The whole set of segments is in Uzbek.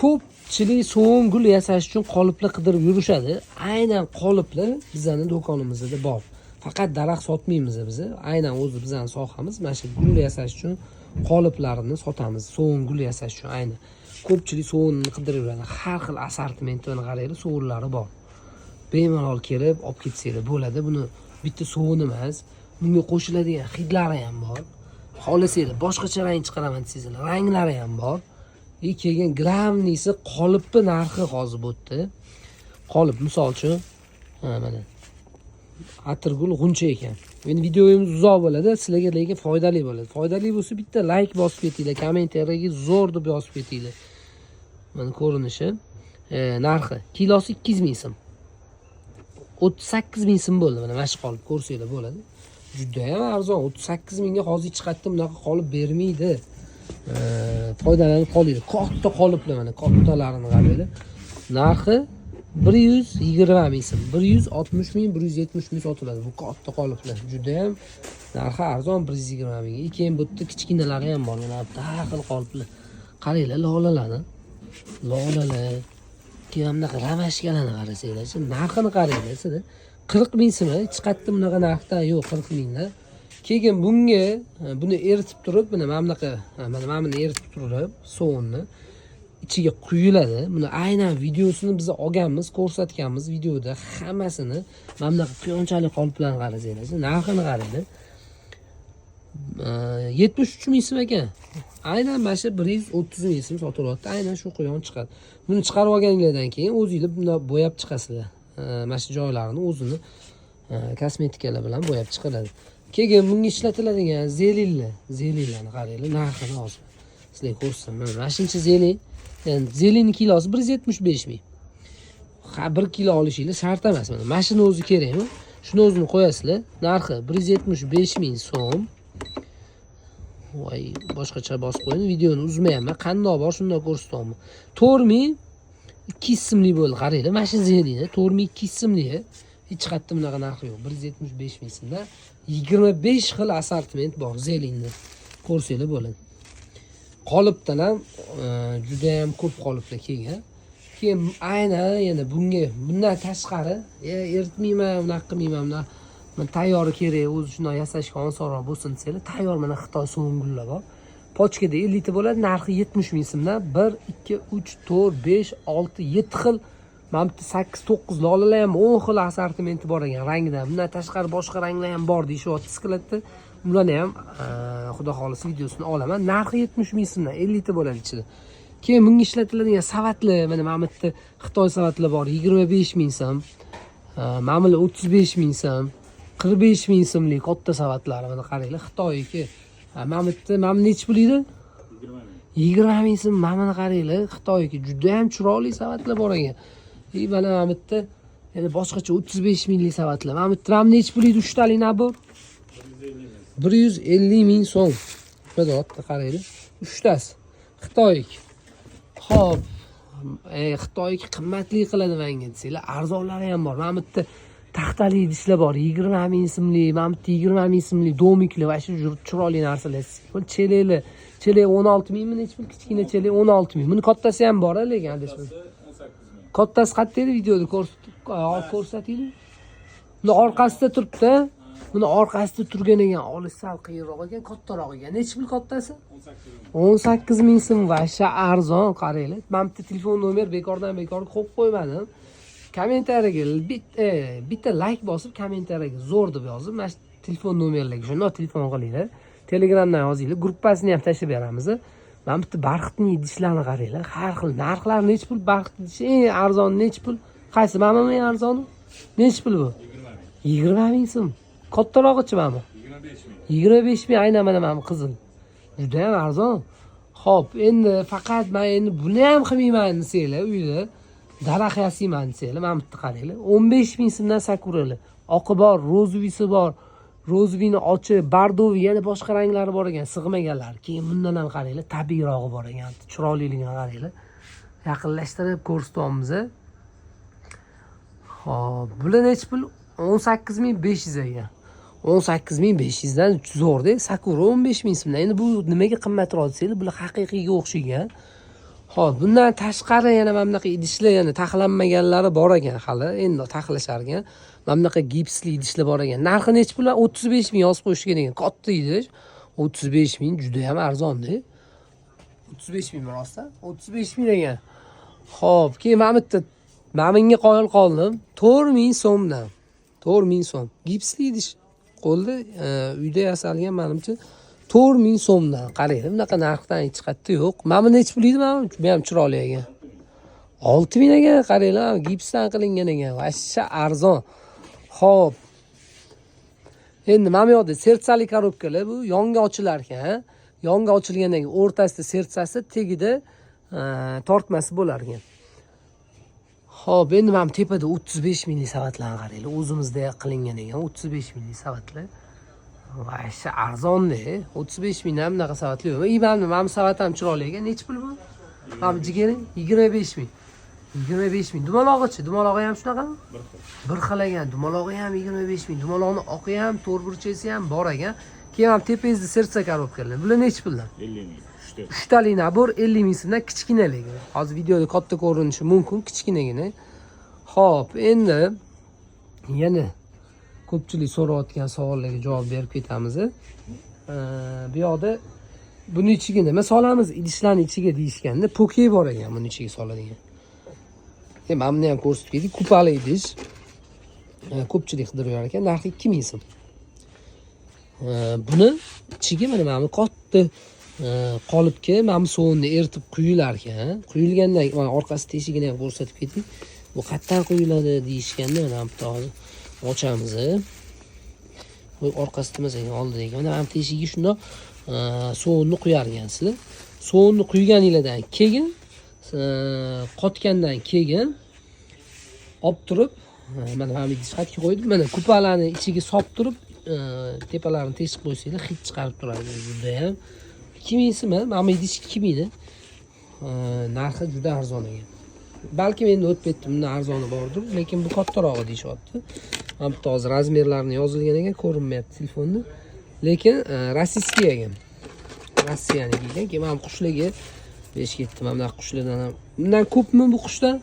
ko'pchilik so'ng gul yasash uchun qoliplar qidirib yurishadi. Aynan qoliplar bizning do'konimizda bor. Faqat daraxt sotmaymiz biz. Aynan o'zi bizning sohamiz. Mana shu gul yasash uchun qoliplarni sotamiz. So'ng gul yasash uchun aynan. Ko'pchilik so'nni qidirib yuradi. Har xil assortimentini qaraylik, so'nlari bor. Bemalol kelib olib ketsanglar bo'ladi. Buni bitta so'n emas, bunga qo'shiladigan hidlari ham bor. Xohlasanglar boshqacha rang chiqaraman desanglar, ranglari ham bor. Keyin gramnisi qolipni narxi hozir bo'tdi. Qolip misol uchun mana atirgul g'uncha ekan. Endi videomiz uzoq bo'ladi, sizlarga lekin foydali bo'ladi. Foydali bo'lsa bitta like bosib ketinglar, kommentariyaga zo'r deb yozib ketinglar. Mana ko'rinishi, narxi kilosi 200 ming so'm. 38 ming so'm bo'ldi. Mana mana shu qolip ko'rsanglar bo'ladi. Juda ham arzon. 38 mingga hozir chiqatdim, bunaqa qolip bermaydi. Foydalanib qolinglar. Katta qoliplar mana, kattalarini qaranglar. Narxi 120 ming so'm, 160 ming, 170 ming sotiladi. Bu katta qoliplar. Juda ham narxi arzon 120 ming. Keyin bu yerda kichkinalari ham bor. Mana bu har xil qoliplar. Qaranglar, lolalarni. Lolalar. Keyin bunaqa ramashkalarni qarasanglar, narxini qaranglar sizlar. 40 ming so'm chiqatdi bunaqa narxdan, yo'q 40 mingdan. Keyin bunga buni eritib turib, mana bunaqa, mana buni eritib turib, so'nni ichiga quyiladi. Buni aynan videosini biz olganmiz, ko'rsatganmiz videoda hammasini. Mana bunaqa quyonchalik qoliplarni qarasanglar, narxini qaranglar. 73 ming so'm ekan. Aynan mana shu 130 ming so'm sotilyapti. Aynan shu quyon chiqadi. Buni chiqarib olganinglardan keyin o'zingizlar buni bo'yab chiqasizlar. Mana shu joylarini o'zini kosmetikalar bilan bo'yab chiqaradi. Keyin bunga ishlatiladigan zelinlarni qaranglar, narxini hozir sizlarga ko'rsataman. Mana shuncha zelin, yani zelinning kilosi 175 ming. 1 kilo olishingiz shart emas. Mana shuni o'zi kerakmi? Shuni o'zini qo'yasizlar. Narxi 175 ming so'm. Voy, boshqacha bosib qo'ying. Videoni uzmayapman. Qandoq bor shunday ko'rsatyapman. 4200 so'mlik bo'ldi. Qaranglar, mana shu zelini 4200 so'mlik. Hech qayerda bunaqa narxi yo'q. 175 ming so'mda 25 xil assortiment bor zelinda. Ko'rsanglar bo'ladi. Qolipdan ham juda ham ko'p qoliplar kelgan. Keyin aynan yana bundan tashqari, eritmayman, unaqa qilmayman, men tayyori kerak, o'zi shunday yasashga osonroq bo'lsin desanglar, tayyor mana Xitoy so'ngullar bor. Pochkada 50 ta bo'ladi, narxi 70 ming so'mdan 1, 2, 3, 4, 5, 6, 7 xil, mana bitta 8, 9 lolalar ham 10 xil assortimenti bor ekan rangda. Bundan tashqari boshqa ranglar ham bor deyishyapti skladda. Ularni ham xudo xolisa videosini olaman. Narxi 70 ming so'mdan 50 ta bo'ladi ichida. Keyin bunga ishlatiladigan savatlar, mana bu yerda Xitoy savatlar bor, 25 ming so'm. Mana bular 35 ming so'm. 45 ming so'mlik katta savatlar, mana qaranglar, Xitoyniki. Mana bu nechi pul edi? 20 ming so'm. Mana qaranglar, Xitoyniki juda ham chiroyli savatlar bor ekan. Mana bu yerda yana boshqacha 35 minglik savatlar. Mana bu tram nechi pul edi 3 talik nabor? 150 ming so'm. Bitta qaranglar, 3 tasi. Xitoyniki. Xo'p, Xitoyniki qimmatli qiladi menga desanglar, arzonlari ham bor. Mana bu yerda taxtali idishlar bor, 20 ming so'mlik, mana bu 20 ming so'mlik domiklar va shu chiroyli narsalar. Bu chelaklar, chelak 16 mingmi, nechi pul? Kichkina chelak 16 ming. Buni kattasi ham bor, lekin adashmay. Kattasi qayerda edi videoda ko'rsatinglar. Buni orqasida turibdi. Buni orqasida turgan ekan, olis sal qiyinroq ekan, kattaroq ekan. Nechi pul kattasi? 18 ming so'm va sha arzon, qaranglar. Mana bitta telefon nomer bekordan bekorga qo'yib qo'ymadim. Kommentariyaga bitta like bosib, kommentariyaga zo'r deb yozib, mana shu telefon nomerlarga shunday telefon qilinglar. Telegramdan yozinglar, gruppasini ham tashlab beramiz. Mana bitta barxitning idishlarini qaranglar. Har xil narxlar nechi pul? Barxit idishi eng arzon nechi pul? Qaysi? Mana bu eng arzoni? Nechi pul bu? 20 ming so'm. Kattarog'ichi mana bu? 25 ming, aynan mana bu qizil. Juda ham arzon. Xo'p, endi faqat men endi buni ham qilmayman desanglar, uyda daraxt yasayman desanglar, mana bitta qaranglar. 15 ming so'mdan sakuralar. Oqi bor, rozovisi bor. Rozovini ochiq, bardovi, yana boshqa ranglari bor ekan, sig'maganlar. Keyin bundan ham qaranglar, tabiiyrog'i bor ekan. Chiroyliligini qaranglar. Yaqinlashtirib ko'rsatyapmiz. Xo'p, bular nechi pul? 18500 ekan. 18500 dan zo'r-da, sakura 15 ming so'mdan. Endi bu nimaga qimmatroq desanglar, bular haqiqiyga o'xshagan. Xo'p, bundan tashqari yana mana bunaqa idishlar yana taxlanmaganlari bor ekan hali. Endi taxlashar ekan. Mana bunaqa gipsli idishlar bor ekan. Narxi necha pul? 35 ming yozib qo'yishgan ekan. Katta idish. 35 ming juda ham arzon-da. 35 ming rostdan. 35 ming ekan. Xo'p, keyin mana bu yerda mana bunga qoyil qoldim. 4 ming so'mdan. 4 ming so'm. Gipsli idish. Qo'lda uyda yasalgan menimcha 4 ming so'mdan. Qarang, bunaqa narxdan hech qayerda yo'q. Mana bu necha pul edi? Mana bu ham chiroyli ekan. 6 ming ekan, qaranglar, gipsdan qilingan ekan. Vashcha arzon. Xo'p. Endi mana bu yerda sertsali korobkalar, bu yonga ochilar ekan. Yonga ochilgandan keyin o'rtasida sertsasi, tagida tortmasi bo'lar ekan. Xo'p, endi mana tepada 35 minglik savatlarni qaranglar. O'zimizda qilingan ekan 35 minglik savatlar. Vashcha arzon-da. 35 mingdan bunaqa savatlar yo'q. Mana bu savat ham chiroyli ekan. Necha pul bu? Mana jigaring 25 ming. 25 ming. Dumalog'ichi? Dumalog'i ham shunaqami? Bir xil ekan. Dumalog'i ham 25 ming. Dumaloqni oqi ham, to'rtburchasi ham bor ekan. Keyin ham tepangizda sertsa korobkalar. Bular necha puldan? 50 ming. 3 tali nabor 50 ming so'mdan kichkinaligi. Hozir videoda katta ko'rinishi mumkin, kichkinagina. Xo'p, endi yana ko'pchilik so'rayotgan savollarga javob berib ketamiz. Bu yoqda buni ichiga nima solamiz? Idishlarning ichiga deyishganda poke bor ekan, buni ichiga soladigan. Mana buni ham ko'rsatib kedik, kupali idish. Ko'pchilik qidirib yurar ekan, narxi 2 ming so'm. Buni ichiga mana bu katta qolipga mana bu suvni eritib quyilar ekan. Quyilgandan keyin orqasi teshigini ham ko'rsatib kedik. Bu qayerdan quyiladi deyishganda mana bu hozir ochamiz. Bu orqasida masalan oldida ekan. Mana bu teshigi shundoq suvni quyar ekansizlar. Suvni quyganinglardan keyin qotgandan keyin olib turib mana bu idish xatga qo'ydim. Mana kupalarni ichiga solib turib tepalarini teshib qo'ysanglar hid chiqarib turadi. Juda ham 2 ming so'm, mana bu idish 2 ming. Narxi juda arzon ekan. Balki endi o'tib ketdim, bundan arzoni bordir, lekin bu kattarog'i deyishyapti. Mana bu hozir razmerlarini yozilgan ekan, ko'rinmayapti telefonni. Lekin rossiyskiy ekan. Rossiyaniki ekan. Keyin mana qushlarga besh ketdim. Mana bunaqa qushlardan ham. Bundan ko'pmi bu qushdan?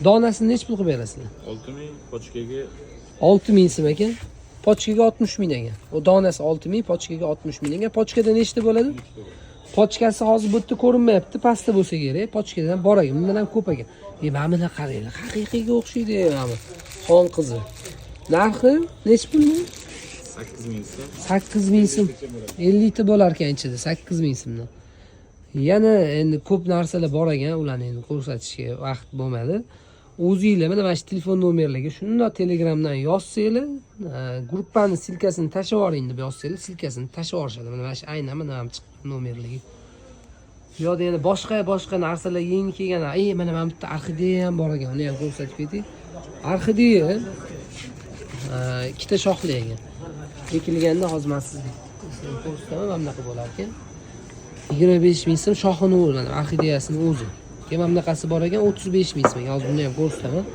Donasini necha pul qilib berasizlar? 6 ming, pochkaga 6 ming so'm ekan. Pochkaga 60 ming ekan. O donasi 6 ming, pochkaga 60 ming ekan. Pochkada nechta bo'ladi? Pochkasi hozir bu yerda ko'rinmayapti, pastda bo'lsa kerak. Pochkadan bor ekan, bundan ham ko'p ekan. Mana buni qaranglar, haqiqiyga o'xshaydi mana bu. Xon qizi. Narxi necha pul? 8 ming so'm. 8 ming so'm. 50 ta bo'lar ekan ichida, 8 ming so'mdan. Yana endi ko'p narsalar bor ekan, ularni endi ko'rsatishga vaqt bo'lmadi. O'zingizlar mana shu telefon nomerlariga shundoq Telegramdan yozsanglar, gruppani silkasini tashlab yuboring deb yozsanglar, silkasini tashlab yuborishadi. Mana shu aynan mana ham chiqqan nomerligi. Bu yerda yana boshqa narsalar yangi kelgan. Mana bu yerda orxideya ham bor ekan, uni ham ko'rsatib keting. Orxideya ikkita shoxli ekan. Ekilganda hozir men sizga ko'rsataman, mana bunaqa bo'lar ekan. 25 ming so'm shoxini o'rnadi, orxideyasini o'zi. Keyin mana bunaqasi bor ekan 35 ming so'm. Hozir buni ham ko'rsataman.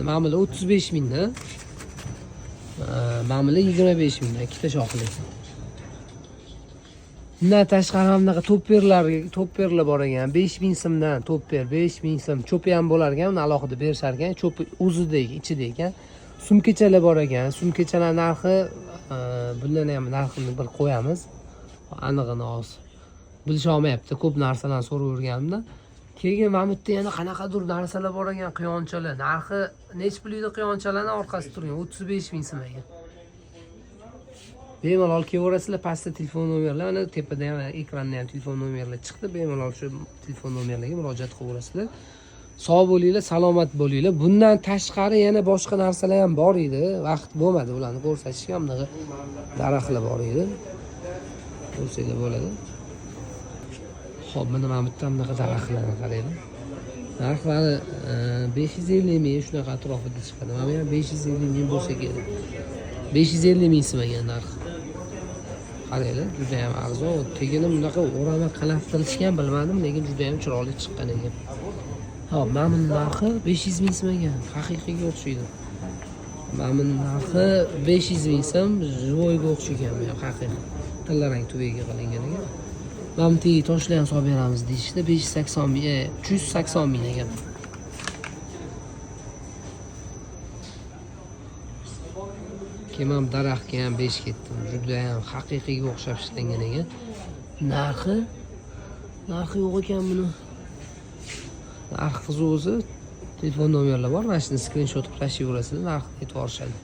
Mana bular 35 mingdan. Mana bular 25 mingdan, ikkita shoxli. Bundan tashqari ham bunaqa topperlar bor ekan. 5 ming so'mdan topper, 5 ming so'm. Cho'pi ham bo'lar ekan, uni alohida berishar ekan. Cho'pi o'zida, ichida ekan. Sumkachalar bor ekan. Sumkachalar narxi bundan ham narxini bir qo'yamiz. Anig'ini hozir bilishmayapti, ko'p narsalarni so'raverganimda. Keyin mana bu yerda yana qanaqadir narsalar bor ekan, quyonchalar. Narxi necha pul edi quyonchalarning orqasida turgan? 35 ming so'm ekan. Bemalol kelaverasizlar, pastda telefon nomerlar, mana tepada ham ekranda ham telefon nomerlar chiqdi. Bemalol shu telefon nomerlarga murojaat qilaverasizlar. Sog' bo'linglar, salomat bo'linglar. Bundan tashqari yana boshqa narsalar ham bor edi. Vaqt bo'lmadi ularni ko'rsatishga, bunaqa daraxtlar bor edi. Ko'rsanglar bo'ladi. Xo'p, mana bu yerda bunaqa daraxtlarni qaranglar. Narxlari 550 ming shunaqa atrofida chiqadi. Mana bu ham 550 ming bo'lsa kerak. 550 ming so'm ekan narx. Qaranglar, juda ham arzon. Tegini bunaqa o'rama qalaftirishgan bilmadim, lekin juda ham chiroyli chiqqan ekan. Hop, mana bu narxi 500 ming so'm ekan. Haqiqiyga o'xshaydi. Mana bu narxi 500 ming so'm, joyga o'xshagan bu ham haqiqiy. Tillarang tubiga qilingan ekan. Mamti toshlar ham solib beramiz deyishdi. 580 ming, 380 ming ekan. Kemam daraxtga ham 5 ketdim. Juda ham haqiqiyga o'xshab ishlangan ekan. Narxi yo'q ekan buni. Narxi qiziq o'zi. Telefon nomerlari bor. Mana shuni skrinshot qilib tashlayverasizlar, narxni aytib yuborishadi.